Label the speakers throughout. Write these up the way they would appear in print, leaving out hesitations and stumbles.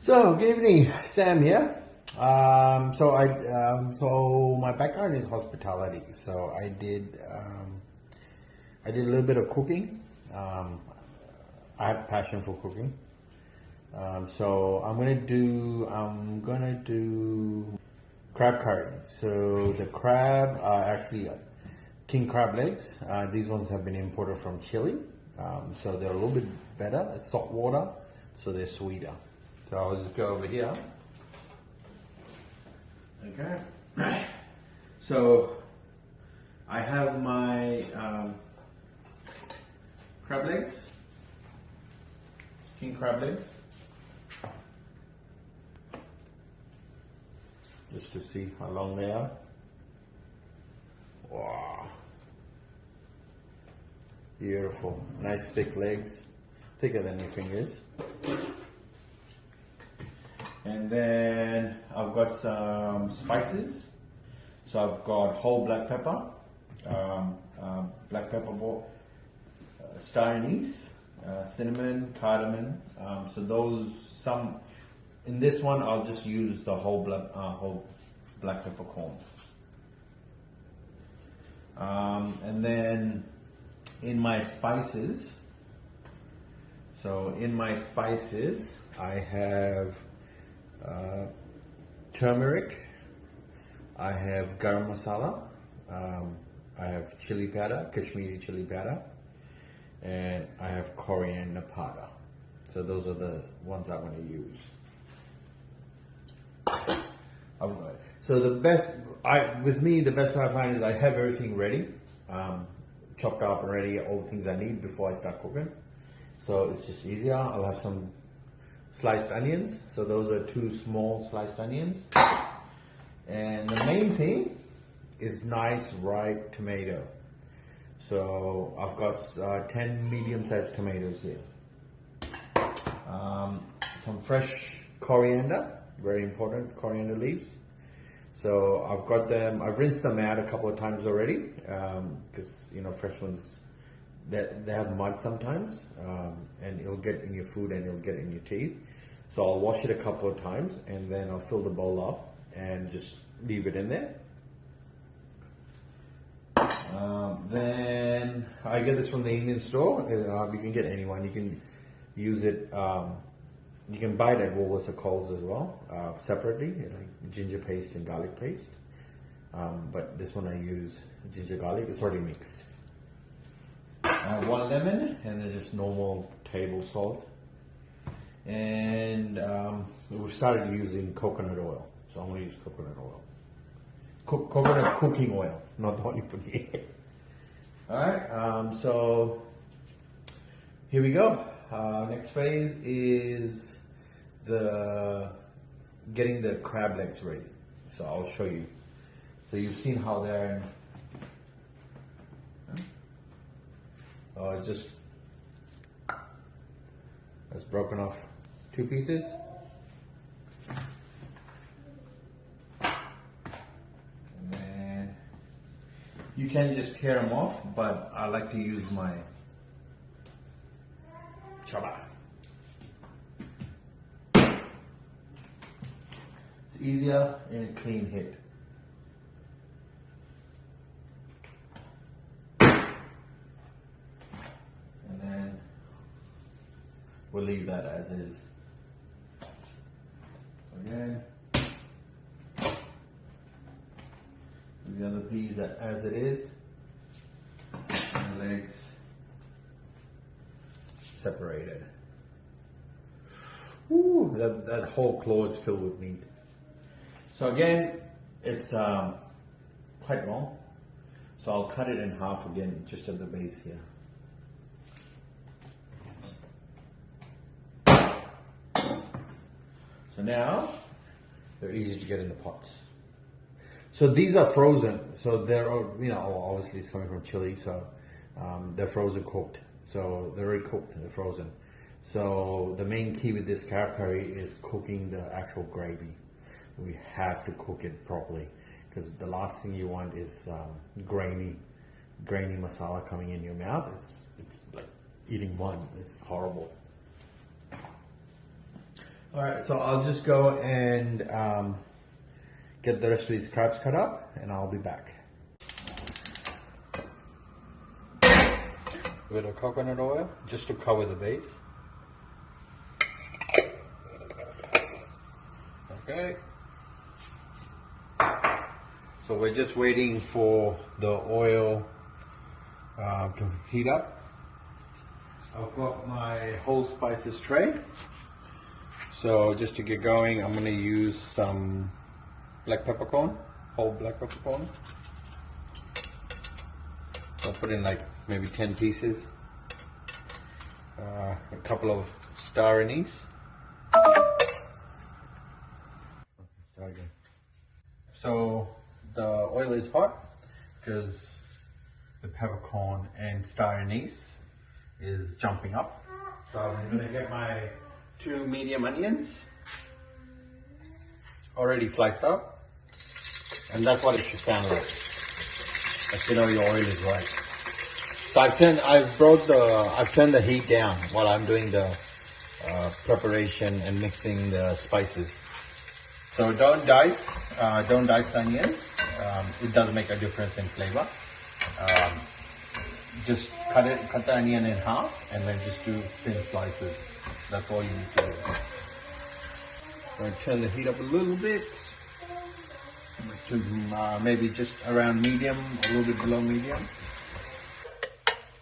Speaker 1: So, good evening, Sam here. So my background is hospitality. So I did a little bit of cooking. I have passion for cooking. So I'm gonna do crab curry. So the crab are actually king crab legs. These ones have been imported from Chile. So they're a little bit better. It's salt water, so they're sweeter. So I'll just go over here. Okay. So I have my crab legs, king crab legs, just to see how long they are. Wow. Beautiful. Nice thick legs, thicker than your fingers. And then I've got some spices. So I've got whole black pepper, star anise, cinnamon, cardamom. So in this one I'll just use the whole black peppercorn. And then in my spices, I have turmeric, I have garam masala, I have chili powder, Kashmiri chili powder, and I have coriander powder. So those are the ones I want to use. So the best part I find is I have everything ready, chopped up and ready, all the things I need before I start cooking. So it's just easier. I'll have some sliced onions. So those are 2 small sliced onions. And the main thing is nice ripe tomato. So I've got 10 medium-sized tomatoes here. Some fresh coriander, very important, coriander leaves. So I've got them, I've rinsed them out a couple of times already, because fresh ones, they have mud sometimes, and it'll get in your food and it'll get in your teeth. So I'll wash it a couple of times and then I'll fill the bowl up and just leave it in there. Then I get this from the Indian store. You can get anyone. You can use it. You can buy it at Woolworths or Coles as well, separately, like ginger paste and garlic paste. But this one I use ginger garlic. It's already mixed. 1 lemon, and then just normal table salt. And we've started using coconut oil, so I'm going to use coconut oil. Coconut cooking oil, not the one you put here. Alright, so here we go. Next phase is getting the crab legs ready. So I'll show you. So you've seen how they're just broken off 2 pieces. And then you can just tear them off, but I like to use my chopper. It's easier and a clean hit. We'll leave that as is. Again, the other piece as it is, and the legs separated. Ooh, that whole claw is filled with meat. So again, it's quite long, so I'll cut it in half again, just at the base here. So now, they're easy to get in the pots. So these are frozen. So they're, obviously it's coming from Chile, so they're frozen cooked. So they're already cooked, they're frozen. So the main key with this crab curry is cooking the actual gravy. We have to cook it properly, because the last thing you want is grainy masala coming in your mouth. It's like eating mud. It's horrible. All right, so I'll just go and get the rest of these crabs cut up, and I'll be back. A bit of coconut oil just to cover the base. Okay. So we're just waiting for the oil to heat up. I've got my whole spices tray. So just to get going, I'm going to use some black peppercorn, whole black peppercorn. I'll put in like maybe 10 pieces. A couple of star anise. So the oil is hot because the peppercorn and star anise is jumping up. So I'm going to get my 2 medium onions already sliced up, and that's what it should sound like. Let you know your oil is right. So I've turned the heat down while I'm doing the preparation and mixing the spices. So don't dice the onions. It does make a difference in flavor. Just cut the onion in half and then just do thin slices. That's all you need to do. I'm going to turn the heat up a little bit to maybe just around medium, a little bit below medium.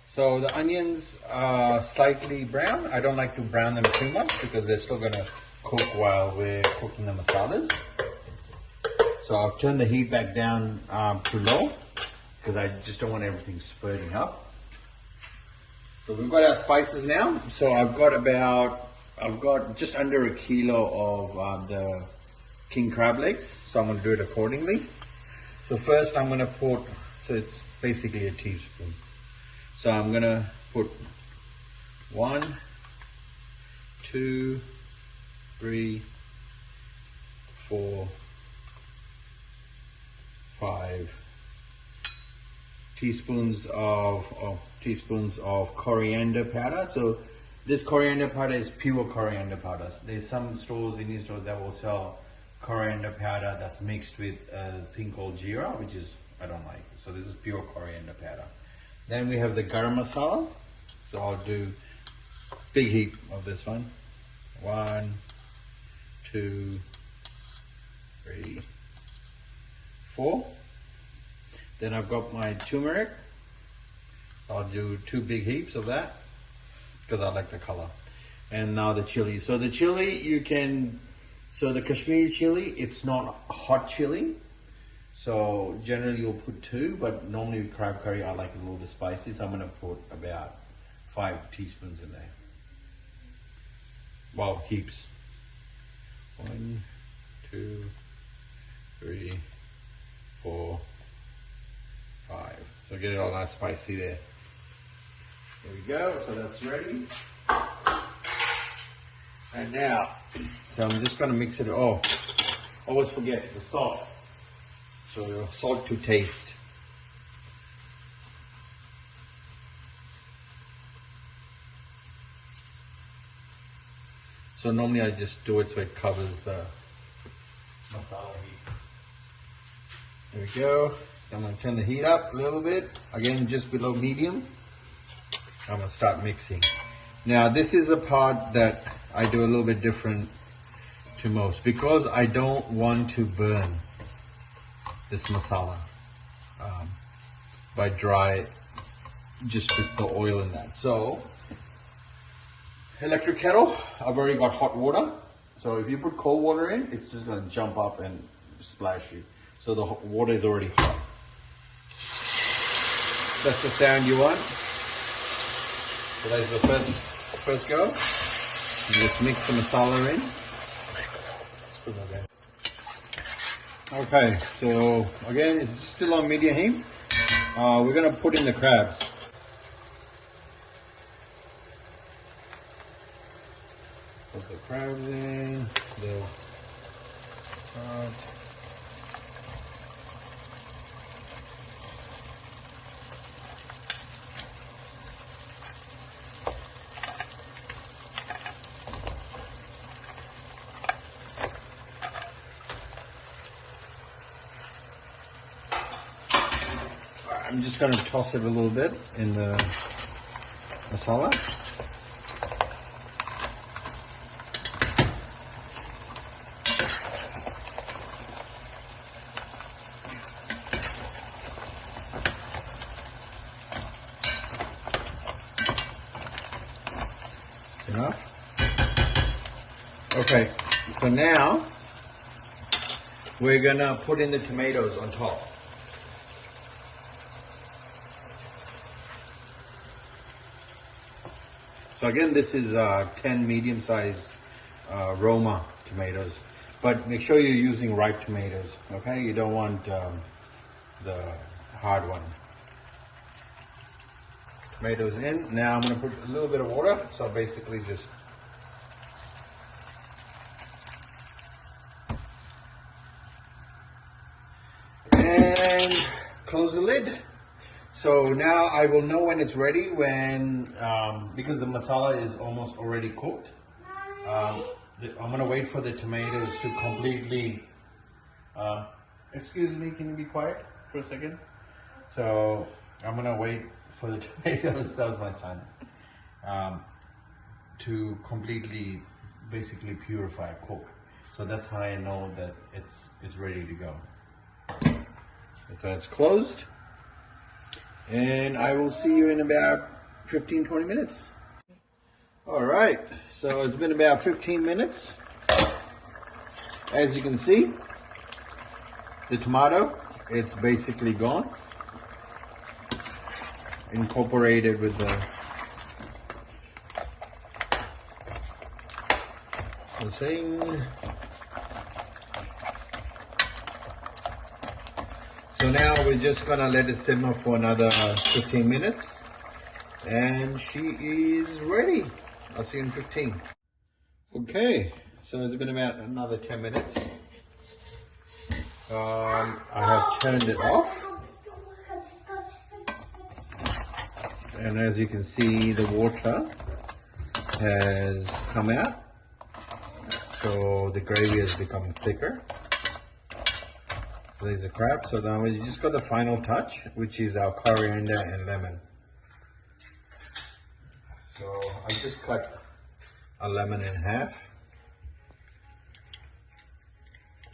Speaker 1: So the onions are slightly brown. I don't like to brown them too much because they're still going to cook while we're cooking the masalas. So I've turned the heat back down to low because I just don't want everything spurting up. So we've got our spices now. So I've got just under a kilo of the king crab legs. So I'm going to do it accordingly. So first I'm going to put, so it's basically a teaspoon. So I'm going to put 1, 2, 3, 4, 5 teaspoons of coriander powder. So this coriander powder is pure coriander powder. There's some stores, Indian stores, that will sell coriander powder that's mixed with a thing called jeera, which is I don't like. So this is pure coriander powder. Then we have the garam masala. So I'll do big heap of this one. 1, 2, 3, 4. Then I've got my turmeric. I'll do 2 big heaps of that because I like the color. And now the chili. So the chili the Kashmiri chili, it's not hot chili. So generally you'll put 2, but normally with crab curry I like it a little bit spicy. So I'm going to put about 5 teaspoons in there. Well, heaps. 1, 2, 3, 4, 5. So get it all nice spicy there. There we go. So that's ready. And now, so I'm just going to mix it. Oh, always forget the salt. So salt to taste. So normally I just do it so it covers the masala heat. There we go. I'm going to turn the heat up a little bit. Again, just below medium. I'm going to start mixing. Now this is a part that I do a little bit different to most because I don't want to burn this masala by dry just with the oil in that. So electric kettle, I've already got hot water. So if you put cold water in, it's just going to jump up and splash you. So the water is already hot. That's the sound you want. So that's the first go. You just mix the masala in. Okay, so again, it's still on medium heat. We're going to put in the crabs. Put the crabs in. I'm just going to toss it a little bit in the masala. Enough. Okay, so now we're gonna put in the tomatoes on top. So again, this is 10 medium-sized Roma tomatoes, but make sure you're using ripe tomatoes, okay? You don't want the hard one. Tomatoes in. Now I'm gonna put a little bit of water, so basically just and close the lid. So now I will know when it's ready when, because the masala is almost already cooked. I'm gonna wait for the tomatoes to completely, excuse me, can you be quiet for a second? So I'm gonna wait for the tomatoes, that was my son, to completely, basically purify, cook. So that's how I know that it's ready to go. So it's closed. And I will see you in about 15-20 minutes. All right, so it's been about 15 minutes. As you can see, the tomato, it's basically gone. Incorporated with the thing. So now we're just gonna let it simmer for another 15 minutes and she is ready. I'll see you in 15. Okay, so it's been about another 10 minutes. I have turned it off. And as you can see, the water has come out. So the gravy has become thicker. There's a crab, so then we just got the final touch, which is our coriander and lemon. So I just cut a lemon in half.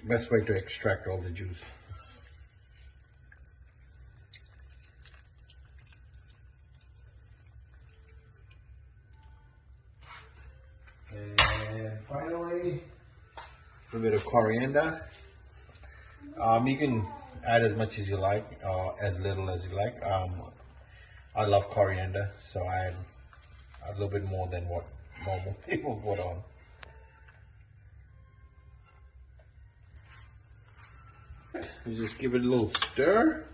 Speaker 1: Best way to extract all the juice. And finally, a bit of coriander. You can add as much as you like, as little as you like. I love coriander, so I add a little bit more than what normal people put on. You just give it a little stir.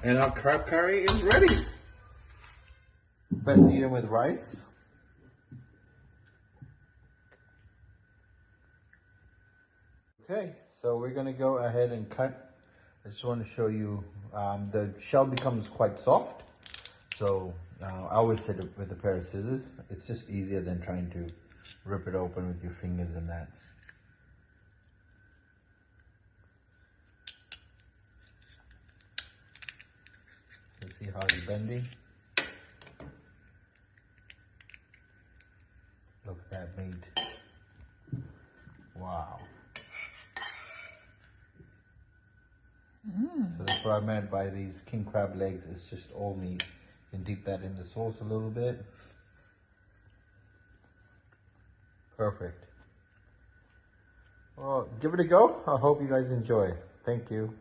Speaker 1: And our crab curry is ready. Best eat them with rice. Okay, so we're gonna go ahead and cut. I just want to show you, the shell becomes quite soft. So I always sit with a pair of scissors. It's just easier than trying to rip it open with your fingers and that. See how it's bending. Look at that meat. Wow. So that's what I meant by these king crab legs. It's just all meat. You can dip that in the sauce a little bit. Perfect. Well, give it a go. I hope you guys enjoy. Thank you.